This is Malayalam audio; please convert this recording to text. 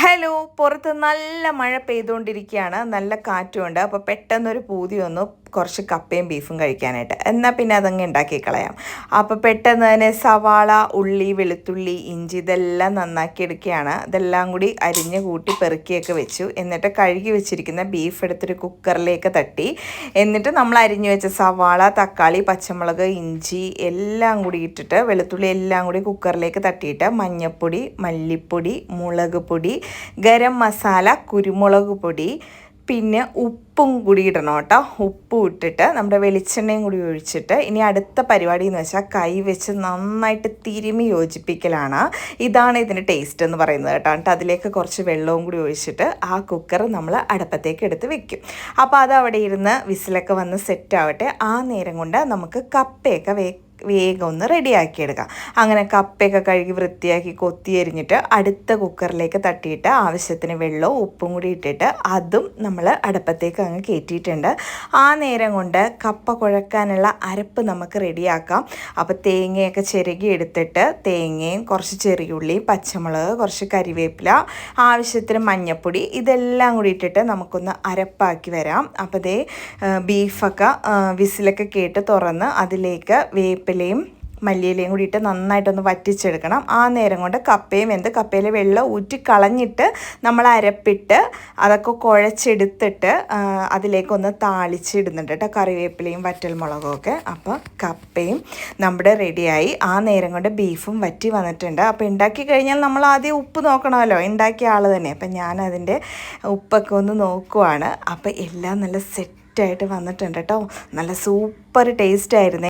ഹലോ, പുറത്ത് നല്ല മഴ പെയ്തുകൊണ്ടിരിക്കുകയാണ്, നല്ല കാറ്റുമുണ്ട്. അപ്പോൾ പെട്ടെന്നൊരു പൂതി വന്നു കുറച്ച് കപ്പയും ബീഫും കഴിക്കാനായിട്ട്. എന്നാൽ പിന്നെ അതങ്ങ് ഉണ്ടാക്കി കളയാം. അപ്പോൾ പെട്ടെന്ന് തന്നെ സവാള, ഉള്ളി, വെളുത്തുള്ളി, ഇഞ്ചി ഇതെല്ലാം നന്നാക്കി എടുക്കുകയാണ്. ഇതെല്ലാം കൂടി അരിഞ്ഞ് കൂട്ടി പെറുക്കിയൊക്കെ വെച്ചു. എന്നിട്ട് കഴുകി വെച്ചിരിക്കുന്ന ബീഫ് എടുത്തൊരു കുക്കറിലേക്ക് തട്ടി. എന്നിട്ട് നമ്മൾ അരിഞ്ഞു വെച്ച സവാള, തക്കാളി, പച്ചമുളക്, ഇഞ്ചി എല്ലാം കൂടി ഇട്ടിട്ട്, വെളുത്തുള്ളി എല്ലാം കൂടി കുക്കറിലേക്ക് തട്ടിയിട്ട് മഞ്ഞൾപ്പൊടി, മല്ലിപ്പൊടി, മുളക് പൊടി, ഗരം മസാല, കുരുമുളക് പൊടി, പിന്നെ ഉപ്പും കൂടി ഇടണം കേട്ടോ. ഉപ്പും ഇട്ടിട്ട് നമ്മുടെ വെളിച്ചെണ്ണയും കൂടി ഒഴിച്ചിട്ട് ഇനി അടുത്ത പരിപാടി എന്ന് വെച്ചാൽ കൈ വെച്ച് നന്നായിട്ട് തിരുമി യോജിപ്പിക്കലാണ്. ഇതാണ് ഇതിൻ്റെ ടേസ്റ്റ് എന്ന് പറയുന്നത് കേട്ടോ. എന്നിട്ട് അതിലേക്ക് കുറച്ച് വെള്ളവും കൂടി ഒഴിച്ചിട്ട് ആ കുക്കർ നമ്മൾ അടുപ്പത്തേക്ക് എടുത്ത് വെക്കും. അപ്പോൾ അത് അവിടെ ഇരുന്ന് വിസിലൊക്കെ വന്ന് സെറ്റ് ആവട്ടെ. ആ നേരം കൊണ്ട് നമുക്ക് കപ്പയൊക്കെ വേഗം ഒന്ന് റെഡിയാക്കിയെടുക്കാം. അങ്ങനെ കപ്പയൊക്കെ കഴുകി വൃത്തിയാക്കി കൊത്തി അരിഞ്ഞിട്ട് അടുത്ത കുക്കറിലേക്ക് തട്ടിയിട്ട് ആവശ്യത്തിന് വെള്ളവും ഉപ്പും കൂടി ഇട്ടിട്ട് അതും നമ്മൾ അടുപ്പത്തേക്ക് അങ്ങ് കയറ്റിയിട്ടുണ്ട്. ആ നേരം കൊണ്ട് കപ്പ കുഴക്കാനുള്ള അരപ്പ് നമുക്ക് റെഡിയാക്കാം. അപ്പോൾ തേങ്ങയൊക്കെ ചിരകി എടുത്തിട്ട് തേങ്ങയും കുറച്ച് ചെറിയുള്ളി, പച്ചമുളക്, കുറച്ച് കരിവേപ്പില, ആവശ്യത്തിന് മഞ്ഞൾപ്പൊടി ഇതെല്ലാം കൂടി ഇട്ടിട്ട് നമുക്കൊന്ന് അരപ്പാക്കി വരാം. അപ്പോൾ ദേ ബീഫൊക്കെ വിസിലൊക്കെ കേട്ട് തുറന്ന് അതിലേക്ക് വേപ്പിലയും മല്ലിയിലയും കൂടി ഇട്ട് നന്നായിട്ടൊന്ന് വറ്റിച്ചെടുക്കണം. ആ നേരം കൊണ്ട് കപ്പയും കപ്പയിലെ വെള്ളം ഊറ്റി കളഞ്ഞിട്ട് നമ്മൾ അരപ്പിട്ട് അതൊക്കെ കുഴച്ചെടുത്തിട്ട് അതിലേക്കൊന്ന് താളിച്ചിടുന്നുണ്ട് കേട്ടോ, കറിവേപ്പിലയും വറ്റൽമുളകും ഒക്കെ. അപ്പോൾ കപ്പയും നമ്മുടെ റെഡിയായി. ആ നേരം കൊണ്ട് ബീഫും വറ്റി വന്നിട്ടുണ്ട്. അപ്പോൾ ഉണ്ടാക്കി കഴിഞ്ഞാൽ നമ്മൾ ആദ്യം ഉപ്പ് നോക്കണമല്ലോ, ഉണ്ടാക്കിയ ആൾ തന്നെ. അപ്പം ഞാനതിൻ്റെ ഉപ്പൊക്കെ ഒന്ന് നോക്കുവാണ്. അപ്പോൾ എല്ലാം നല്ല സെറ്റായിട്ട് വന്നിട്ടുണ്ട് കേട്ടോ. നല്ല സൂപ്പർ ടേസ്റ്റ് ആയിരുന്നേ.